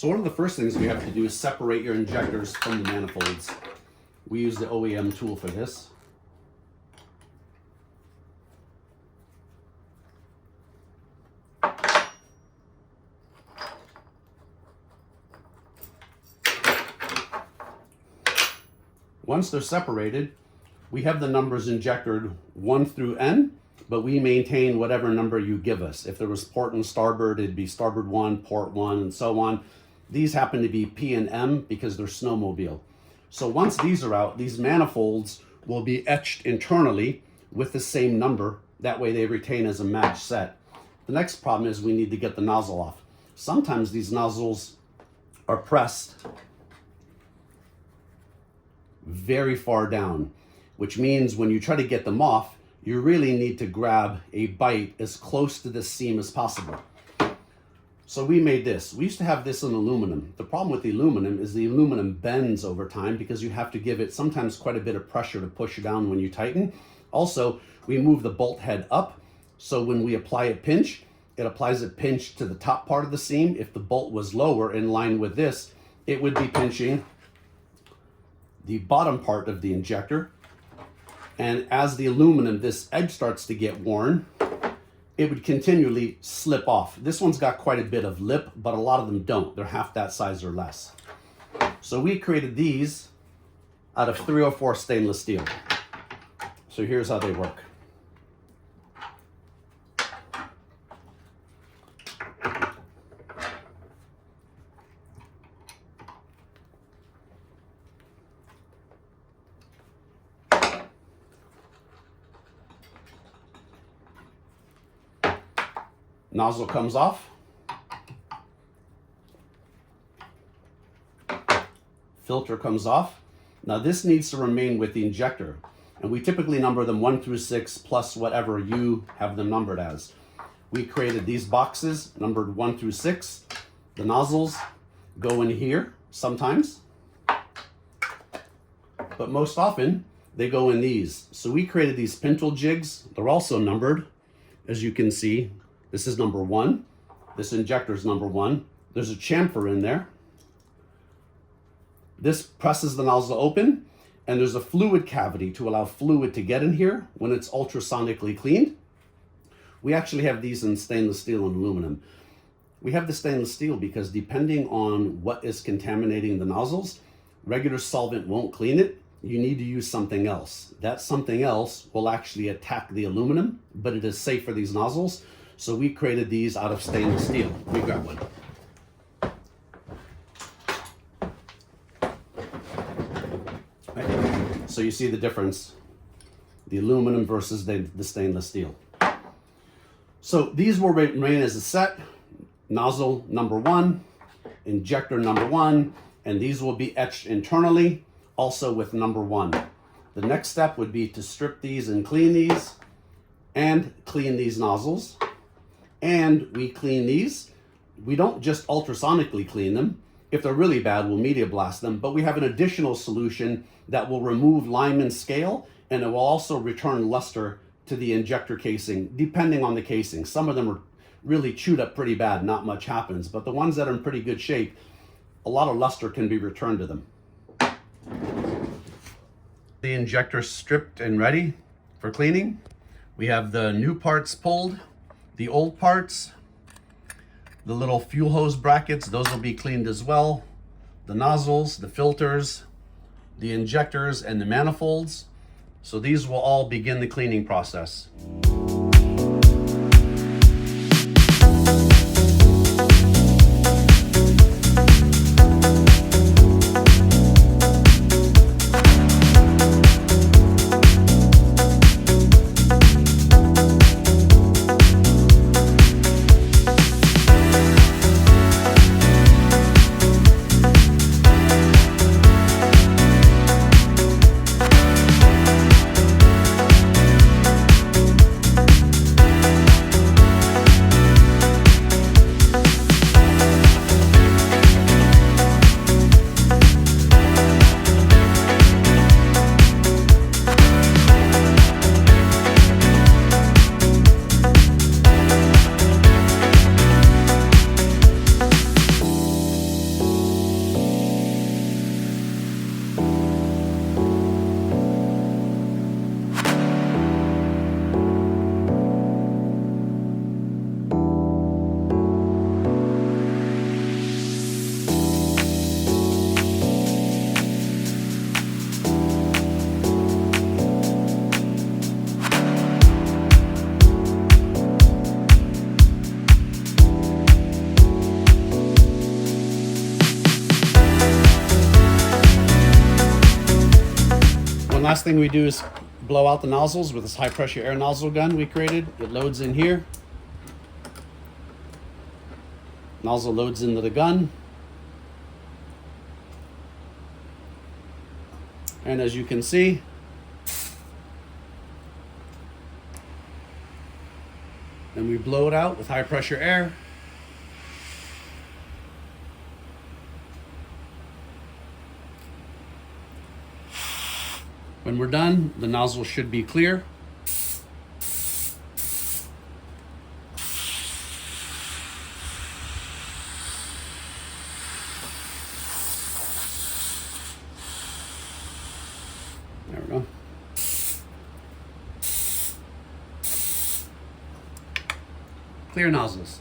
So one of the first things we have to do is separate your injectors from the manifolds. We use the OEM tool for this. Once they're separated, we have the numbers injected 1 through N, but we maintain whatever number you give us. If there was port and starboard, it'd be starboard 1, port 1, and so on. These happen to be P and M because they're snowmobile. So once these are out, these manifolds will be etched internally with the same number. That way they retain as a match set. The next problem is we need to get the nozzle off. Sometimes these nozzles are pressed very far down, which means when you try to get them off, you really need to grab a bite as close to the seam as possible. So we made this. We used to have this in aluminum. The problem with the aluminum is the aluminum bends over time because you have to give it sometimes quite a bit of pressure to push it down when you tighten. Also, we move the bolt head up, so when we apply a pinch, it applies a pinch to the top part of the seam. If the bolt was lower in line with this, it would be pinching the bottom part of the injector. And as the aluminum, this edge starts to get worn, it would continually slip off. This one's got quite a bit of lip, but a lot of them don't. They're half that size or less. So we created these out of 304 stainless steel. So here's how they work. Nozzle comes off. Filter comes off. Now this needs to remain with the injector, and we typically number them 1 through 6 plus whatever you have them numbered as. We created these boxes numbered 1 through 6. The nozzles go in here sometimes, but most often they go in these. So we created these pintle jigs. They're also numbered, as you can see. This is number 1. This injector is number 1. There's a chamfer in there. This presses the nozzle open, and there's a fluid cavity to allow fluid to get in here when it's ultrasonically cleaned. We actually have these in stainless steel and aluminum. We have the stainless steel because depending on what is contaminating the nozzles, regular solvent won't clean it. You need to use something else. That something else will actually attack the aluminum, but it is safe for these nozzles. So we created these out of stainless steel. Let me grab one. Right. So you see the difference, the aluminum versus the stainless steel. So these will remain as a set, nozzle number 1, injector number 1, and these will be etched internally, also with number 1. The next step would be to strip these and clean these, and clean these nozzles. And we clean these. We don't just ultrasonically clean them. If they're really bad, we'll media blast them, but we have an additional solution that will remove lime and scale, and it will also return luster to the injector casing, depending on the casing. Some of them are really chewed up pretty bad, not much happens, but the ones that are in pretty good shape, a lot of luster can be returned to them. The injector stripped and ready for cleaning. We have the new parts pulled. The old parts, the little fuel hose brackets, those will be cleaned as well. The nozzles, the filters, the injectors, and the manifolds. So these will all begin the cleaning process. last thing we do is blow out the nozzles with this high pressure air nozzle gun we created. It loads in here. Nozzle loads into the gun. And as you can see, then we blow it out with high pressure air. When we're done, the nozzle should be clear. There we go. Clear nozzles.